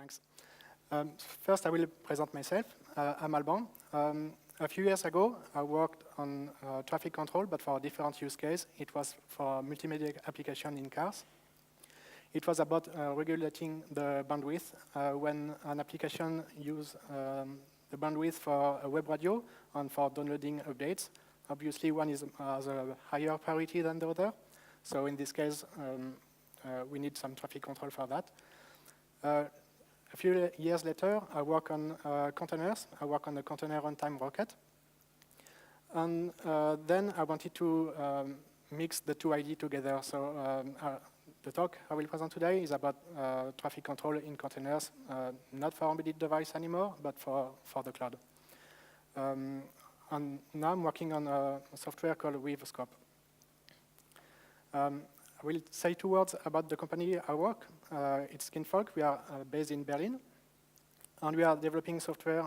Thanks. First, I will present myself. I'm Alban. A few years ago, I worked on traffic control, but for a different use case. It was for multimedia application in cars. It was about regulating the bandwidth when an application uses the bandwidth for a web radio and for downloading updates. Obviously, one has a higher priority than the other. So in this case, we need some traffic control for that. A few years later, I work on containers. I work on the container runtime Rocket. And then I wanted to mix the two ideas together. So the talk I will present today is about traffic control in containers, not for embedded device anymore, but for the cloud. And now I'm working on a software called revolve. I will say 2 words about the company I work. It's Kinvolk. We are based in Berlin. And we are developing software,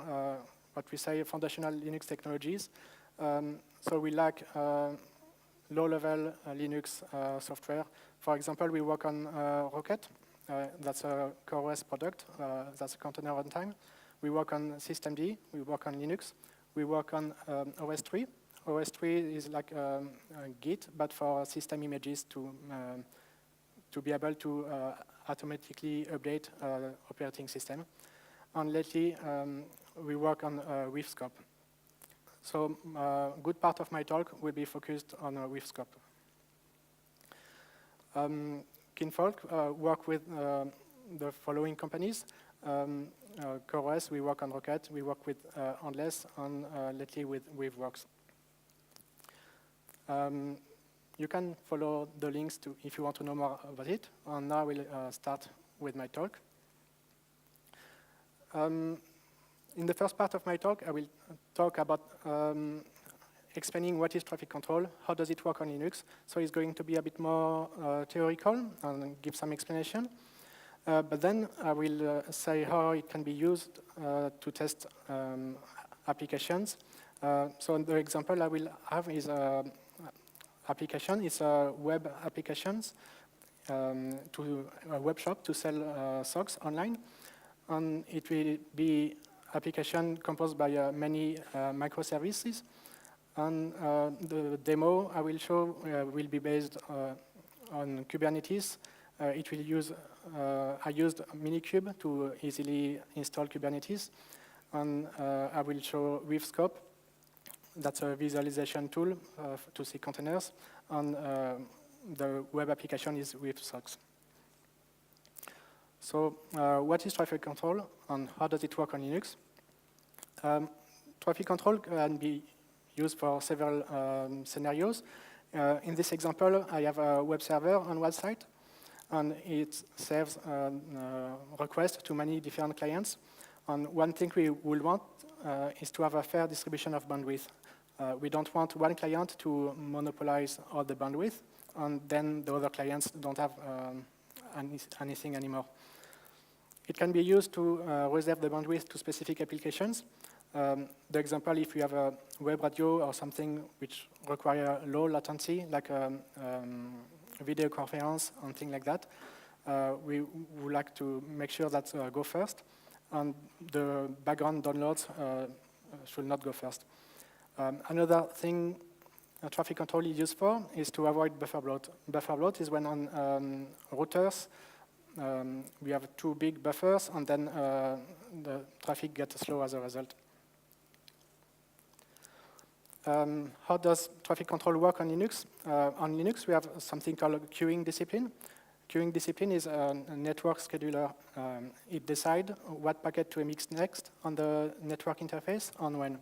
what we say, foundational Linux technologies. So we like low-level Linux software. For example, we work on Rocket. That's a CoreOS product. That's a container runtime. We work on systemd. We work on Linux. We work on OS3. OS3 is like Git, but for system images to be able to automatically update operating system. And lately, we work on revolve. So a good part of my talk will be focused on revolve. Kinvolk work with the following companies. CoreOS, we work on Rocket. We work with Endless, and lately with Waveworks. You can follow the links if you want to know more about it. And now I will start with my talk. In the first part of my talk, I will talk about explaining what is traffic control, how does it work on Linux. So it's going to be a bit more theoretical and give some explanation. But then I will say how it can be used to test applications. So the example I will have is application. It's a web applications to a web shop to sell socks online. And it will be application composed by many microservices. And the demo I will show will be based on Kubernetes. It will use, I used Minikube to easily install Kubernetes. And I will show revolve. That's a visualization tool to see containers. And the web application is revolve. So what is traffic control and how does it work on Linux? Traffic control can be used for several scenarios. In this example, I have a web server on website, and it serves requests to many different clients. And one thing we will want is to have a fair distribution of bandwidth. We don't want one client to monopolize all the bandwidth, and then the other clients don't have anything anymore. It can be used to reserve the bandwidth to specific applications. The example, if you have a web radio or something which require low latency, like a video conference and things like that, we would like to make sure that go first, and the background downloads should not go first. Another thing traffic control is used for is to avoid buffer bloat. Buffer bloat is when on routers we have 2 big buffers, and then the traffic gets slow as a result. How does traffic control work on Linux? On Linux, we have something called a queuing discipline. Queuing discipline is a network scheduler. It decides what packet to emit next on the network interface and when.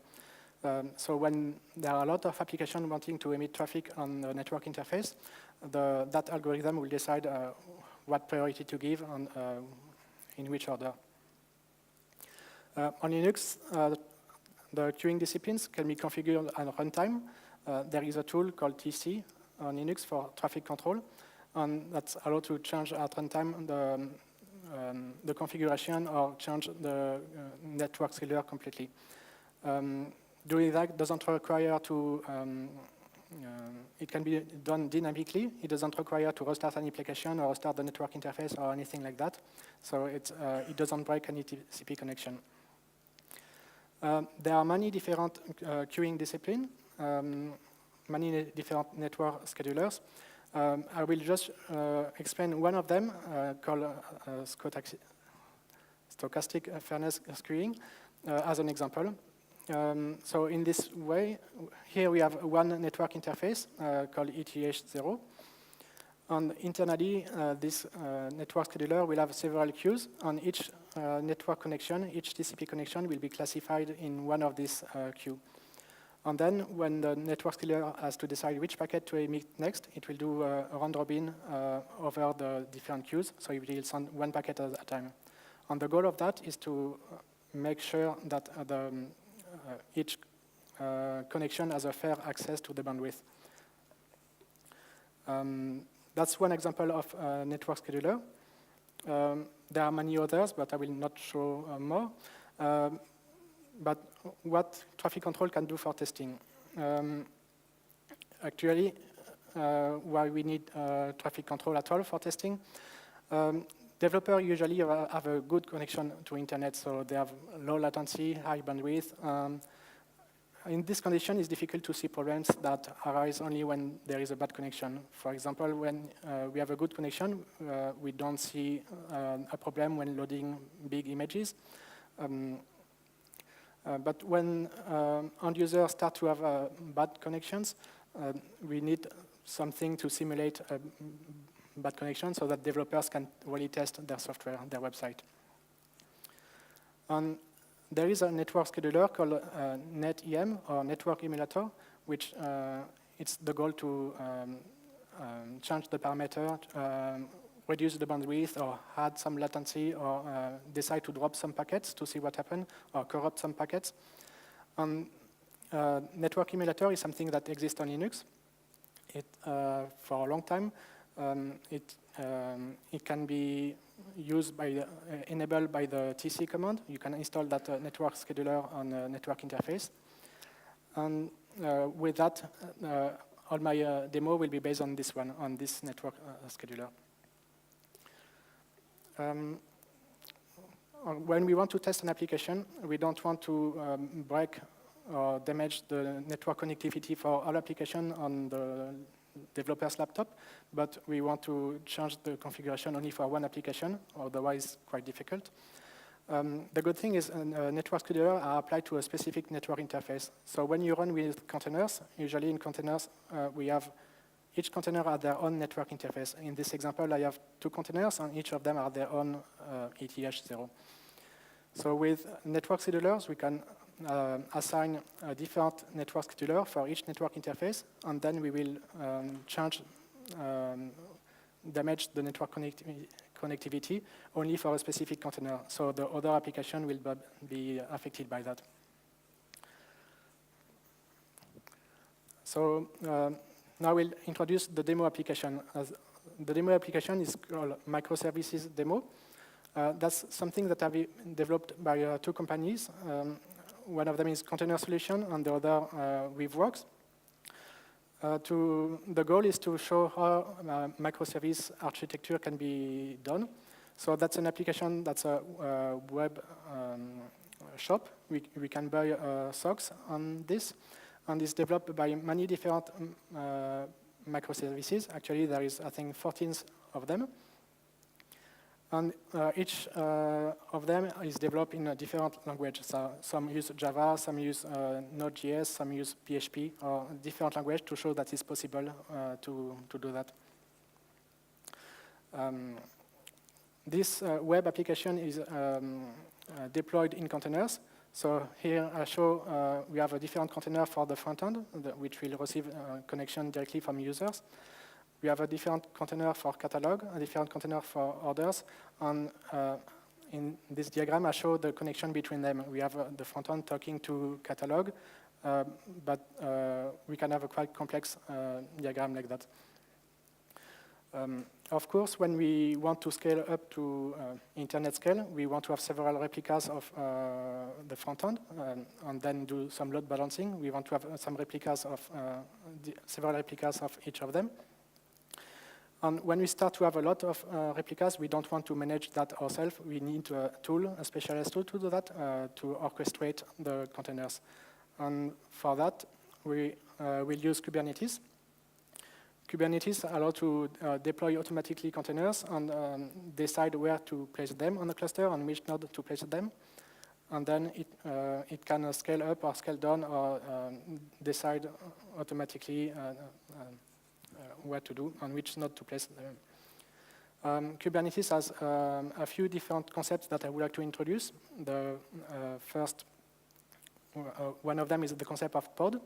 So when there are a lot of applications wanting to emit traffic on the network interface, that algorithm will decide what priority to give and in which order. On Linux, the queuing disciplines can be configured at runtime. There is a tool called tc on Linux for traffic control, and that's allowed to change at runtime the configuration or change the network scheduler completely. Doing that doesn't require to it can be done dynamically. It doesn't require to restart an application or restart the network interface or anything like that. So it doesn't break any TCP connection. There are many different queuing disciplines, many different network schedulers. I will just explain one of them called Stochastic fairness queuing as an example. So in this way, here we have one network interface called ETH0. And internally, this network scheduler will have several queues, and each network connection, each TCP connection will be classified in one of these queues. And then when the network scheduler has to decide which packet to emit next, it will do a round robin over the different queues, so it will send one packet at a time. And the goal of that is to make sure that each connection has a fair access to the bandwidth. That's one example of a network scheduler. There are many others, but I will not show more. But what traffic control can do for testing? Actually, why we need traffic control at all for testing? Developers usually have a good connection to internet, so they have low latency, high bandwidth. In this condition, it's difficult to see problems that arise only when there is a bad connection. For example, when we have a good connection, we don't see a problem when loading big images. But when end users start to have bad connections, we need something to simulate a bad connection so that developers can really test their software, their website. And there is a network scheduler called netem, or network emulator, which it's the goal to change the parameter, reduce the bandwidth, or add some latency, or decide to drop some packets to see what happens, or corrupt some packets. And network emulator is something that exists on Linux. For a long time, it can be used by enabled by the TC command. You can install that network scheduler on a network interface. And with that, all my demo will be based on this one, on this network scheduler. When we want to test an application, we don't want to break or damage the network connectivity for all applications on the developer's laptop, but we want to change the configuration only for one application, otherwise quite difficult. The good thing is network scheduler are applied to a specific network interface. So when you run with containers, usually in containers, we have each container has their own network interface. In this example, I have 2 containers, and each of them are their own ETH0. So with network schedulers, we can assign a different network scheduler for each network interface, and then we will damage the network connectivity only for a specific container. So the other application will be affected by that. So now we'll introduce the demo application. The demo application is called microservices-demo. That's something that I've developed by 2 companies. One of them is Container Solution, and the other WeaveWorks. The goal is to show how microservice architecture can be done. So that's an application that's a web shop. We can buy socks on this, and it's developed by many different microservices. Actually, there is, I think, 14 of them. And each of them is developed in a different language. So some use Java, some use Node.js, some use PHP, or different language to show that it's possible to do that. This web application is deployed in containers. So here I show we have a different container for the front end, which will receive connection directly from users. We have a different container for catalog, a different container for orders, and in this diagram I show the connection between them. We have the front end talking to catalog, but we can have a quite complex diagram like that. Of course, when we want to scale up to internet scale, we want to have several replicas of the front end and then do some load balancing. We want to have some replicas of several replicas of each of them. And when we start to have a lot of replicas, we don't want to manage that ourselves. We need a tool, a specialized tool to do that, to orchestrate the containers. And for that, we will use Kubernetes. Kubernetes allows to deploy automatically containers and decide where to place them on the cluster and which node to place them. And then it can scale up or scale down or decide automatically what to do and which node to place them. Kubernetes has a few different concepts that I would like to introduce. The first one of them is the concept of pod.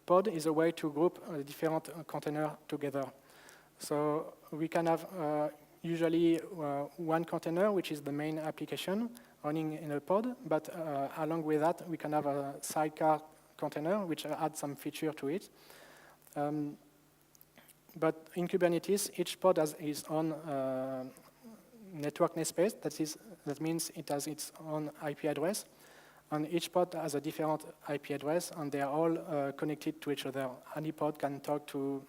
Pod is a way to group different containers together. So we can have usually one container, which is the main application running in a pod, but along with that, we can have a sidecar container, which adds some feature to it. But in Kubernetes, each pod has its own network namespace. That means it has its own IP address. And each pod has a different IP address, and they are all connected to each other. Any pod can talk to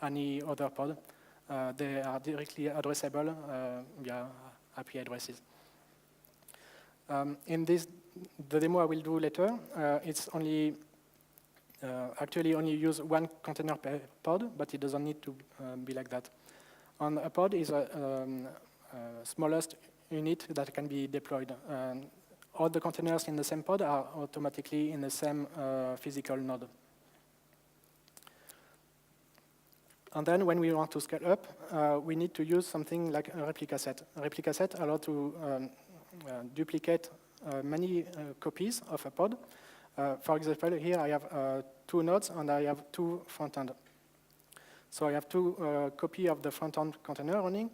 any other pod. They are directly addressable via IP addresses. In the demo I will do later, it's only actually only use one container per pod, but it doesn't need to be like that. And a pod is a smallest unit that can be deployed. All the containers in the same pod are automatically in the same physical node. And then when we want to scale up, we need to use something like a replica set. A replica set allows to duplicate many copies of a pod. For example, here I have 2 nodes and I have 2 front-end. So I have 2 copies of the front-end container running,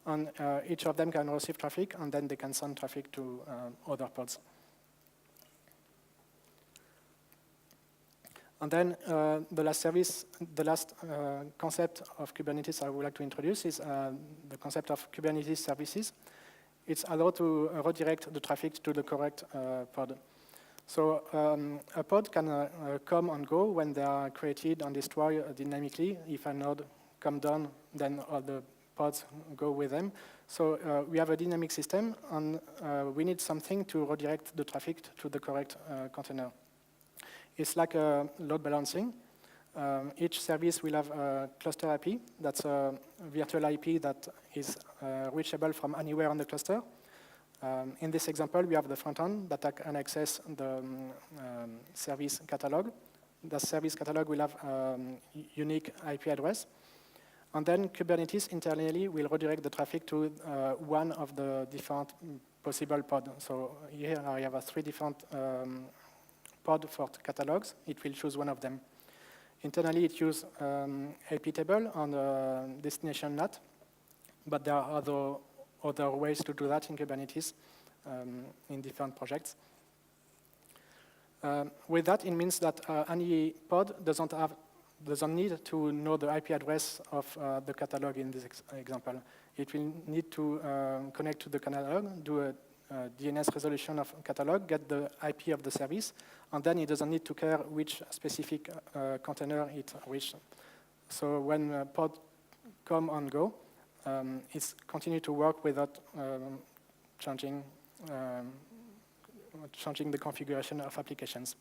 and each of them can receive traffic, and then they can send traffic to other pods. And then the last concept of Kubernetes I would like to introduce is the concept of Kubernetes services. It's allowed to redirect the traffic to the correct pod. So a pod can come and go when they are created and destroyed dynamically. If a node comes down, then all the pods go with them. So we have a dynamic system, and we need something to redirect the traffic to the correct container. It's like a load balancing. Each service will have a cluster IP. That's a virtual IP that is reachable from anywhere on the cluster. In this example, we have the front end that can access the service catalog. The service catalog will have a unique IP address. And then Kubernetes internally will redirect the traffic to one of the different possible pods. So here I have 3 different pods for catalogs. It will choose one of them. Internally, it uses IP table and destination NAT, but there are other ways to do that in Kubernetes in different projects. With that, it means that any pod doesn't need to know the IP address of the catalog in this example. It will need to connect to the catalog, do a DNS resolution of catalog, get the IP of the service, and then it doesn't need to care which specific container it reached. So when pod come and go, it's continue to work without changing the configuration of applications.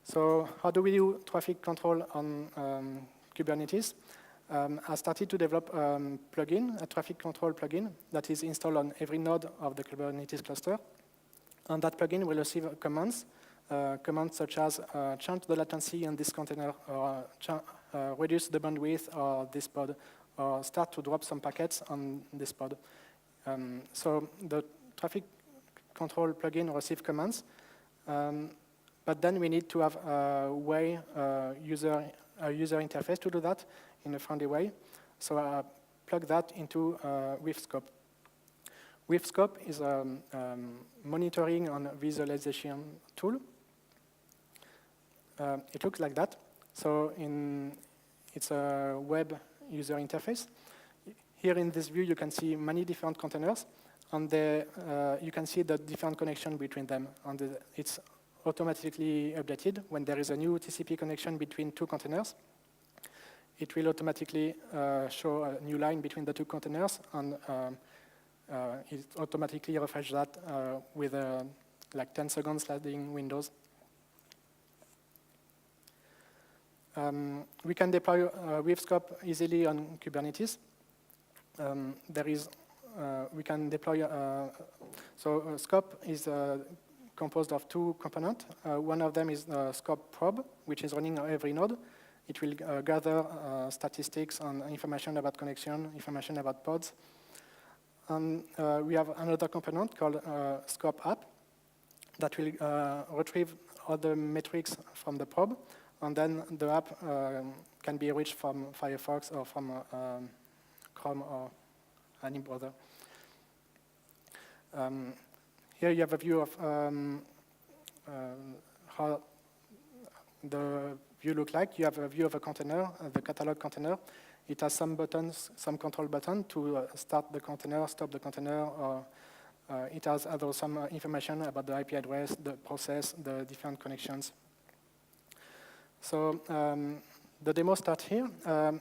So how do we do traffic control on Kubernetes? I started to develop a plugin, a traffic control plugin, that is installed on every node of the Kubernetes cluster. And that plugin will receive commands such as change the latency on this container, or reduce the bandwidth of this pod, or start to drop some packets on this pod. So the traffic control plugin receives commands, but then we need to have a way, user interface to do that in a friendly way. So I plug that into WithScope. WithScope is a monitoring and visualization tool. It looks like that. So it's a web user interface. Here in this view, you can see many different containers, and you can see the different connection between them. And it's automatically updated when there is a new TCP connection between two containers. It will automatically show a new line between the two containers, and it automatically refreshes that with like 10 seconds sliding windows. We can deploy with scope easily on Kubernetes. We can deploy, scope is composed of two components. One of them is scope probe, which is running on every node. It will gather statistics and information about connection, information about pods. And we have another component called scope app that will retrieve all the metrics from the probe, and then the app can be reached from Firefox or from Chrome or any browser. Here you have a view of how the view look like. You have a view of a container, the catalog container. It has some buttons, some control button to start the container, stop the container, or it has also some information about the IP address, the process, the different connections. So the demo starts here.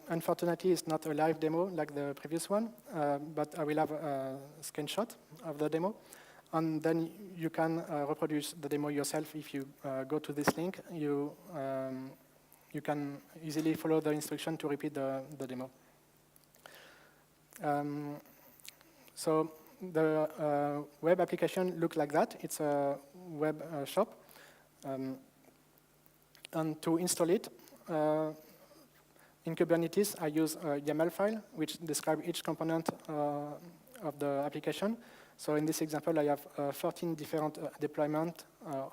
Unfortunately, it's not a live demo like the previous one, but I will have a screenshot of the demo. And then you can reproduce the demo yourself. If you go to this link, you can easily follow the instruction to repeat the demo. So the web application looks like that. It's a web shop. And to install it, in Kubernetes, I use a YAML file, which describes each component of the application. So in this example, I have 13 different deployment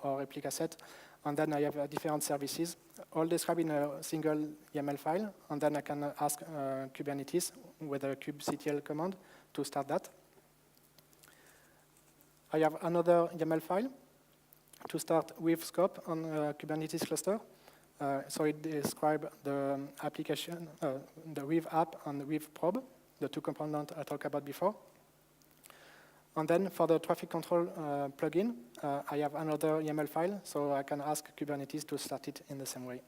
or replica set, and then I have different services, all described in a single YAML file, and then I can ask Kubernetes with a kubectl command to start that. I have another YAML file to start with scope on Kubernetes cluster. So it describes the application, the with app and with probe, the two components I talked about before. And then for the traffic control plugin, I have another YAML file, so I can ask Kubernetes to start it in the same way.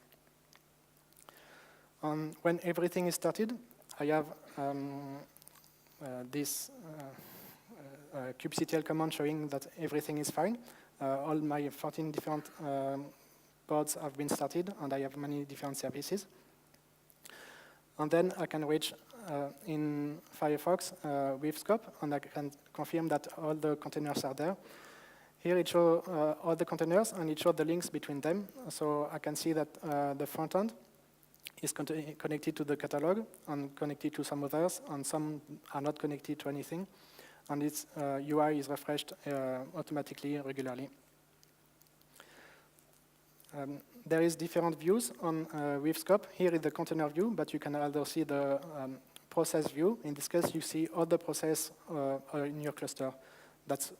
When everything is started, I have this kubectl command showing that everything is fine. All my 14 different pods have been started, and I have many different services. And then I can reach in Firefox with scope, and I can confirm that all the containers are there. Here it shows all the containers, and it shows the links between them. So I can see that the front end is connected to the catalog and connected to some others, and some are not connected to anything. And its UI is refreshed automatically, regularly. There is different views on with scope. Here is the container view, but you can also see the process view. In this case, you see all the process in your cluster. That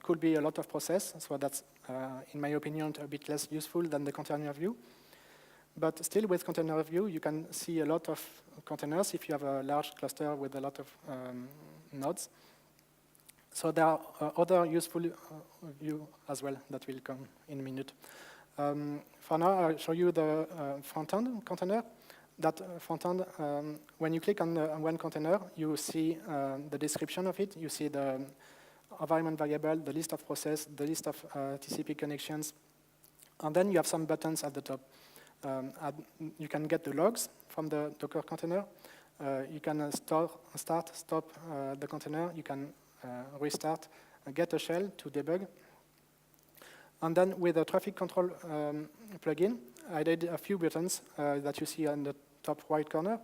could be a lot of process, so that's, in my opinion, a bit less useful than the container view. But still, with container view, you can see a lot of containers if you have a large cluster with a lot of nodes. So there are other useful views as well that will come in a minute. For now, I'll show you the front-end container. That front-end, when you click on one container, you see the description of it. You see the environment variable, the list of process, the list of TCP connections. And then you have some buttons at the top. You can get the logs from the Docker container. You can start, stop the container. You can restart, get a shell to debug. And then with the traffic control plugin, I did a few buttons that you see on the top right corner.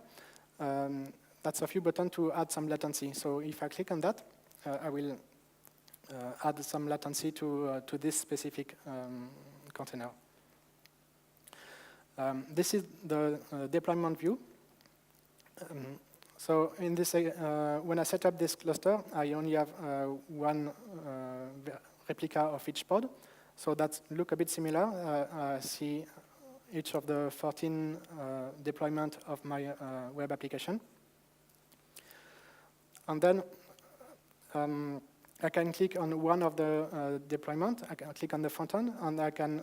That's a few buttons to add some latency. So if I click on that, I will add some latency to this specific container. This is the deployment view. So in this, when I set up this cluster, I only have one replica of each pod. So that look a bit similar. I see each of the 14 deployment of my web application. And then I can click on one of the deployment. I can click on the front end, and I can,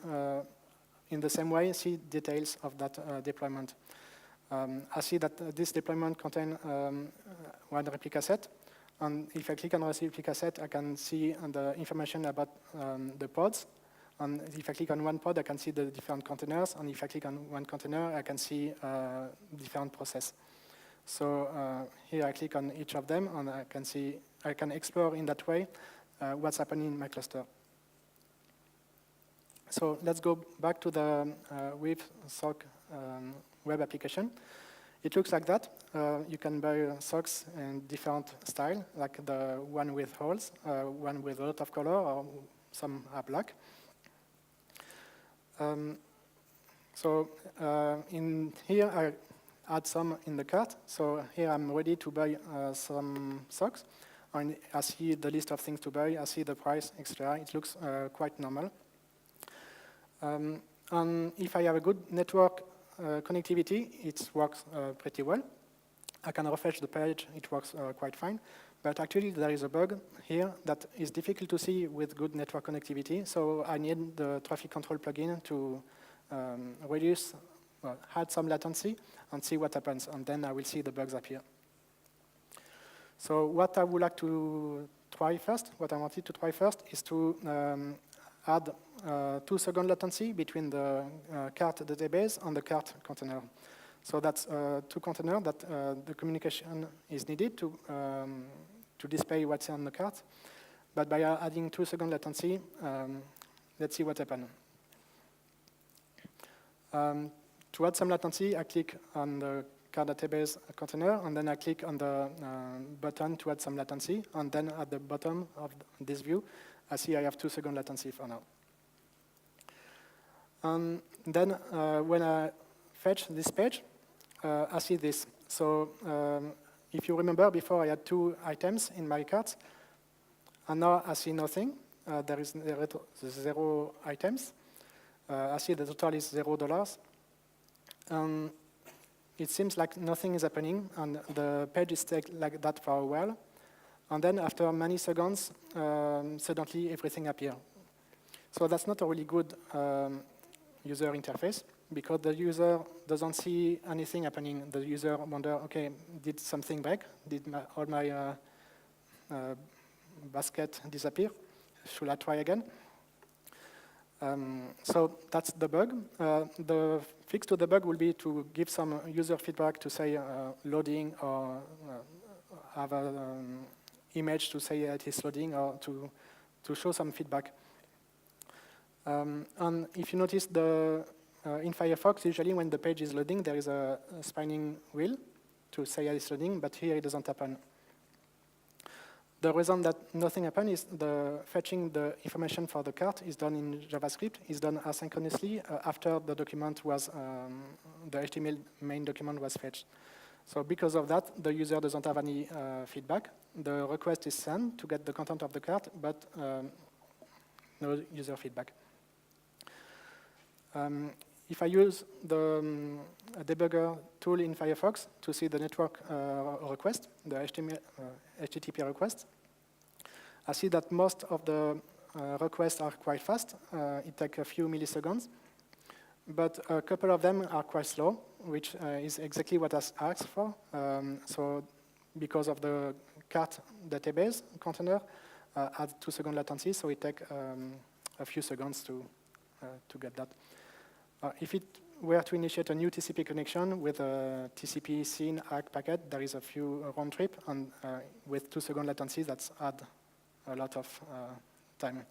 in the same way, see details of that deployment. I see that this deployment contains one replica set. And if I click on the replica set, I can see the information about the pods. And if I click on one pod, I can see the different containers. And if I click on one container, I can see different process. So here I click on each of them, and I can explore in that way what's happening in my cluster. So let's go back to the with SOC web application. It looks like that. You can buy socks in different style, like the one with holes, one with a lot of color, or some are black. So in here, I add some in the cart. So here I'm ready to buy some socks. And I see the list of things to buy. I see the price, etc. It looks quite normal. And if I have a good network connectivity, it works pretty well. I can refresh the page. It works quite fine. But actually, there is a bug here that is difficult to see with good network connectivity. So I need the traffic control plugin to add some latency and see what happens. And then I will see the bugs appear. So what I would like to try first, what I wanted to try first, is to add 2-second latency between the cart database and the cart container. So that's 2 containers that the communication is needed to display what's on the cart. But by adding 2-second latency, let's see what happens. To add some latency, I click on the cart database container, and then I click on the button to add some latency. And then at the bottom of this view, I see I have 2-second latency for now. And then when I fetch this page, I see this. So if you remember, before I had 2 items in my cart, and now I see nothing. There is 0 items. I see the total is $0. It seems like nothing is happening, and the page is taken like that for a while. And then after many seconds, suddenly everything appears. So that's not a really good user interface, because the user doesn't see anything happening. The user wonders, okay, did something break? Did all my basket disappear? Should I try again? So that's the bug. The fix to the bug will be to give some user feedback to say loading, or have an image to say it is loading, or to show some feedback. And if you notice, in Firefox, usually when the page is loading, there is a spinning wheel to say it is loading, but here it doesn't happen. The reason that nothing happens is the fetching the information for the cart is done in JavaScript, is done asynchronously after the document was, the HTML main document was fetched. So because of that, the user doesn't have any feedback. The request is sent to get the content of the cart, but no user feedback. If I use the debugger tool in Firefox to see the network request, the HTTP request, I see that most of the requests are quite fast. It takes a few milliseconds. But a couple of them are quite slow, which is exactly what I asked for. So because of the cart database container, add 2-second latency, so it takes a few seconds to get that. If it were to initiate a new TCP connection with a TCP SYN ACK packet, there is a few round trip, and with 2-second latency, that's add a lot of time.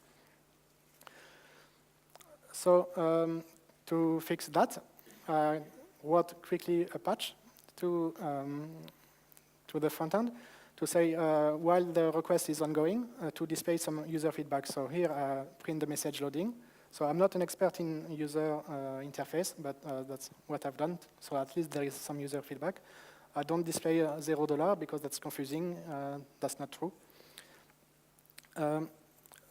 So to fix that, I wrote quickly a patch to the front end to say while the request is ongoing, to display some user feedback. So here I print the message loading. So I'm not an expert in user interface, but that's what I've done. So at least there is some user feedback. I don't display $0 because that's confusing. That's not true.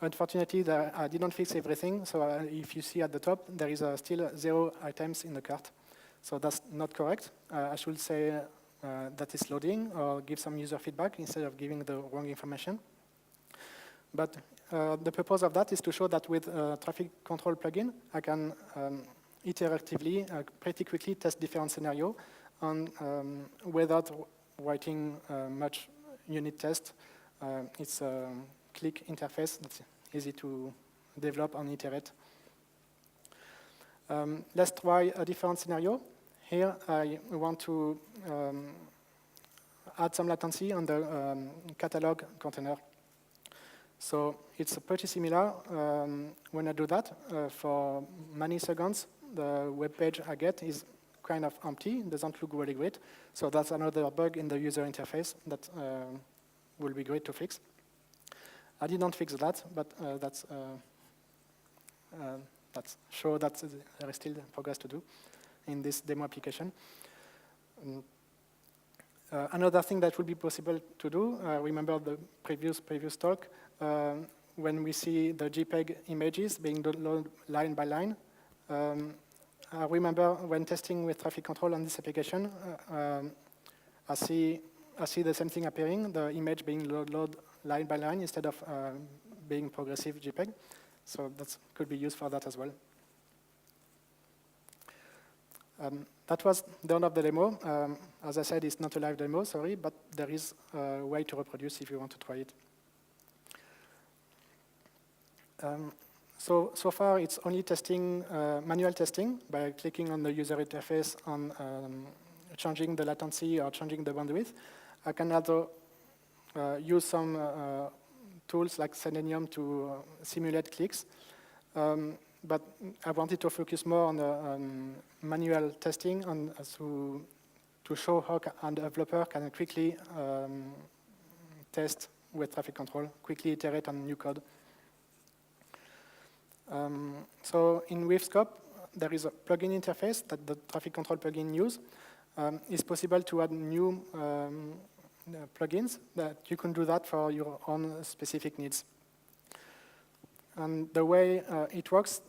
Unfortunately, I didn't fix everything, so if you see at the top, there is still 0 items in the cart. So that's not correct. I should say that it's loading or give some user feedback instead of giving the wrong information. But the purpose of that is to show that with traffic control plugin, I can iteratively, pretty quickly test different scenarios and without writing much unit test. It's a click interface that's easy to develop and iterate. Let's try a different scenario. Here, I want to add some latency on the catalog container. So it's pretty similar. When I do that, for many seconds, the web page I get is kind of empty, doesn't look really great. So that's another bug in the user interface that will be great to fix. I didn't fix that, but that's show that there is still progress to do in this demo application. Another thing that would be possible to do, remember the previous talk, when we see the JPEG images being downloaded line by line. I remember when testing with traffic control on this application, I see the same thing appearing, the image being loaded line by line instead of being progressive JPEG. So that could be used for that as well. That was the end of the demo. As I said, it's not a live demo, sorry, but there is a way to reproduce if you want to try it. So far, it's only testing, manual testing by clicking on the user interface on changing the latency or changing the bandwidth. I can also use some tools like Selenium to simulate clicks. But I wanted to focus more on the manual testing and to show how a developer can quickly test with traffic control, quickly iterate on new code. So in WithScope, there is a plugin interface that the traffic control plugin uses. It's possible to add new plugins that you can do that for your own specific needs. And the way it works,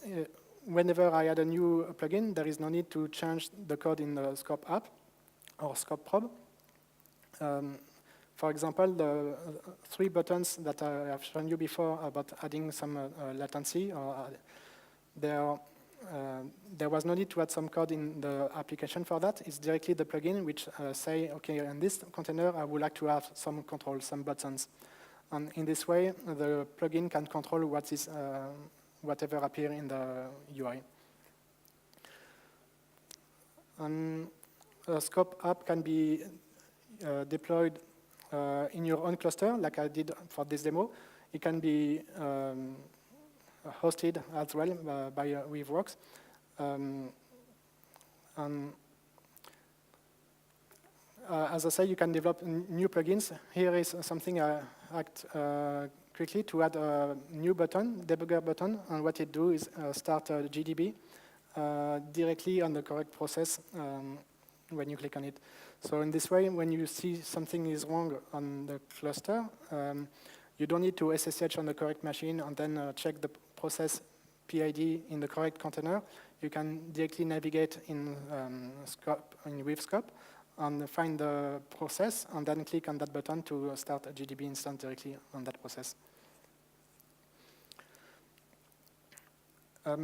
whenever I add a new plugin, there is no need to change the code in the Scope app or Scope probe. For example, the 3 buttons that I have shown you before about adding some latency, there was no need to add some code in the application for that. It's directly the plugin which say, okay, in this container, I would like to have some control, some buttons. And in this way, the plugin can control what is whatever appears in the UI. And a Scope app can be deployed in your own cluster, like I did for this demo. It can be hosted as well by WeaveWorks. As I say, you can develop new plugins. Here is something I act quickly to add a new button, debugger button, and what it does is start a GDB directly on the correct process when you click on it. So in this way, when you see something is wrong on the cluster, you don't need to SSH on the correct machine and then check the process PID in the correct container. You can directly navigate in WithScope and find the process and then click on that button to start a GDB instance directly on that process. I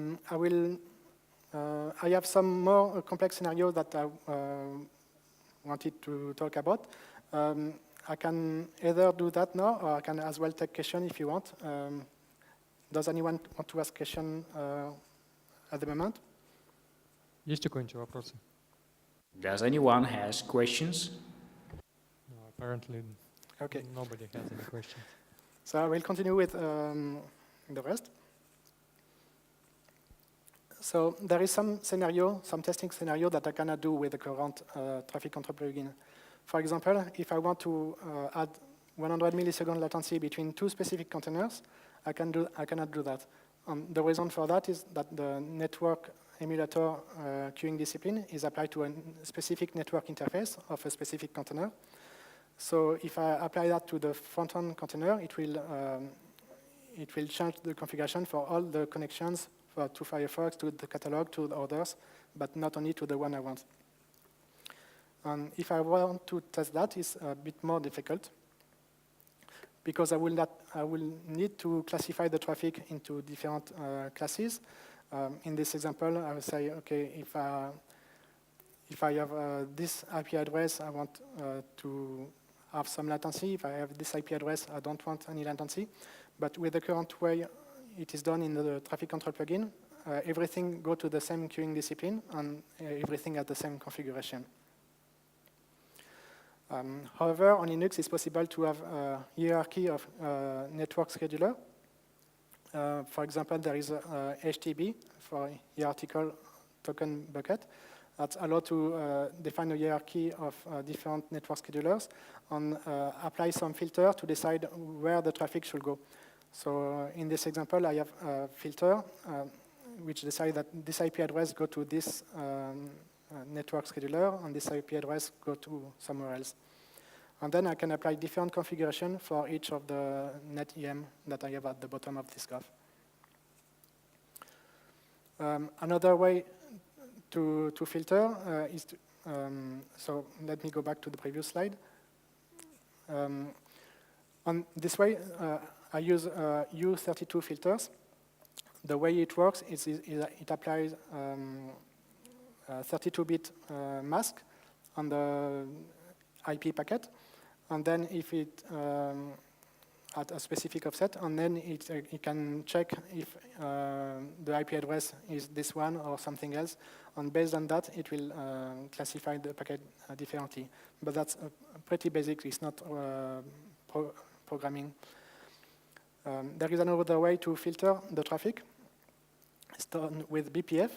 have some more complex scenarios that I wanted to talk about. I can either do that now, or I can as well take questions if you want. Does anyone want to ask a question at the moment? Есть какие-нибудь вопросы? Does anyone has questions? No, apparently, Okay. nobody has any questions. So I will continue with the rest. So there is some testing scenario that I cannot do with the current traffic control plugin. For example, if I want to add 100 millisecond latency between 2 specific containers, I cannot do that. The reason for that is that the network emulator queuing discipline is applied to a specific network interface of a specific container. So if I apply that to the front-end container, it it will change the configuration for all the connections to Firefox, to the catalog, to the others, but not only to the one I want. And if I want to test that, it's a bit more difficult, because I will need to classify the traffic into different classes. In this example, I will say, okay, if I have this IP address, I want to have some latency. If I have this IP address, I don't want any latency. But with the current way it is done in the traffic control plugin, everything goes to the same queuing discipline, and everything has the same configuration. However, on Linux, it's possible to have a hierarchy of network scheduler. For example, there is a HTB for hierarchical token bucket that allows to define a hierarchy of different network schedulers and apply some filter to decide where the traffic should go. So in this example, I have a filter which decides that this IP address go to this network scheduler, and this IP address go to somewhere else. And then I can apply different configuration for each of the netem that I have at the bottom of this graph. Another way to filter is to, so let me go back to the previous slide. On this way, I use U32 filters. The way it works is it applies 32-bit mask on the IP packet, and then if it at a specific offset, and then it can check if the IP address is this one or something else, and based on that, it will classify the packet differently. But that's pretty basic. It's not programming. There is another way to filter the traffic. It's done with BPF.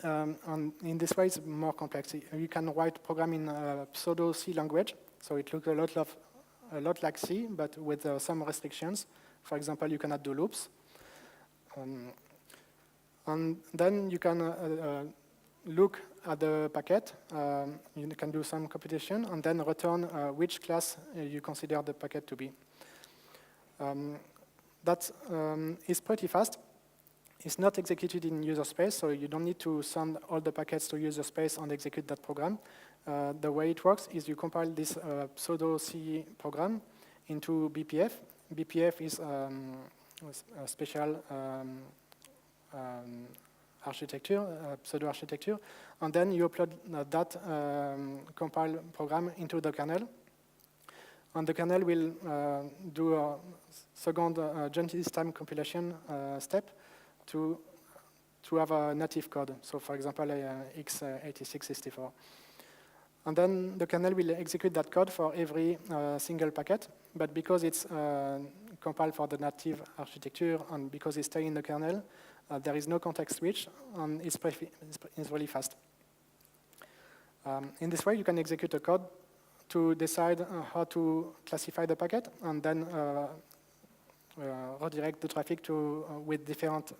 And in this way, it's more complex. You can write program in pseudo C language, so it looks a lot like C, but with some restrictions. For example, you cannot do loops. And then you can look at the packet. You can do some computation, and then return which class you consider the packet to be. That is pretty fast. It's not executed in user space, so you don't need to send all the packets to user space and execute that program. The way it works is you compile this pseudo-C program into BPF. BPF is a special architecture, pseudo-architecture, and then you upload that compiled program into the kernel. And the kernel will do a second just-in-time compilation step to have a native code. So, for example, x86-64. And then the kernel will execute that code for every single packet. But because it's compiled for the native architecture and because it stays in the kernel, there is no context switch, and it's really fast. In this way, you can execute a code to decide how to classify the packet, and then redirect the traffic to with different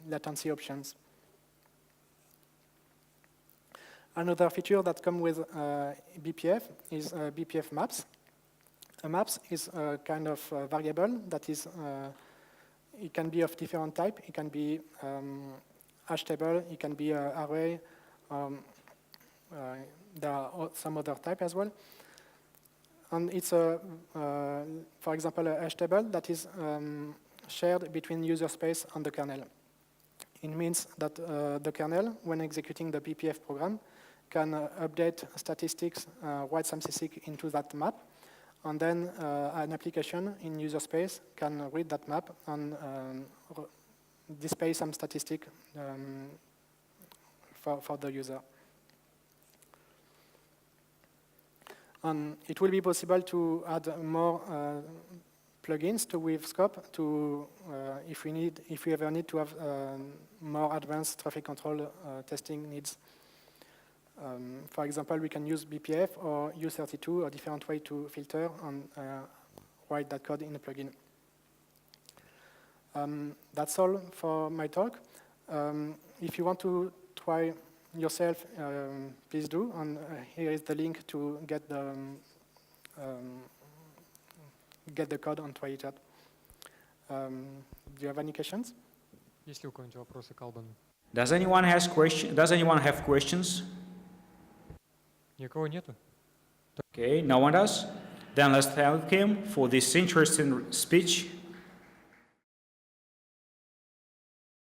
latency options. Another feature that comes with BPF is BPF maps. A maps is a kind of variable that is, it can be of different type. It can be hash table, it can be an array. There are some other type as well. And it's, for example, a hash table that is shared between user space and the kernel. It means that the kernel, when executing the BPF program, can update statistics, write some statistic into that map, and then an application in user space can read that map and display some statistic for the user. And it will be possible to add more plugins to with scope to if we ever need to have more advanced traffic control testing needs. For example, we can use BPF or U32 or different way to filter and write that code in a plugin. That's all for my talk. If you want to try yourself, please do. And here is the link to get the code and try it out. Do you have any questions? Есть ли у кого-нибудь вопросы к Албану? Does anyone have questions? Никого нету? Okay, no one does. Then let's thank him for this interesting speech.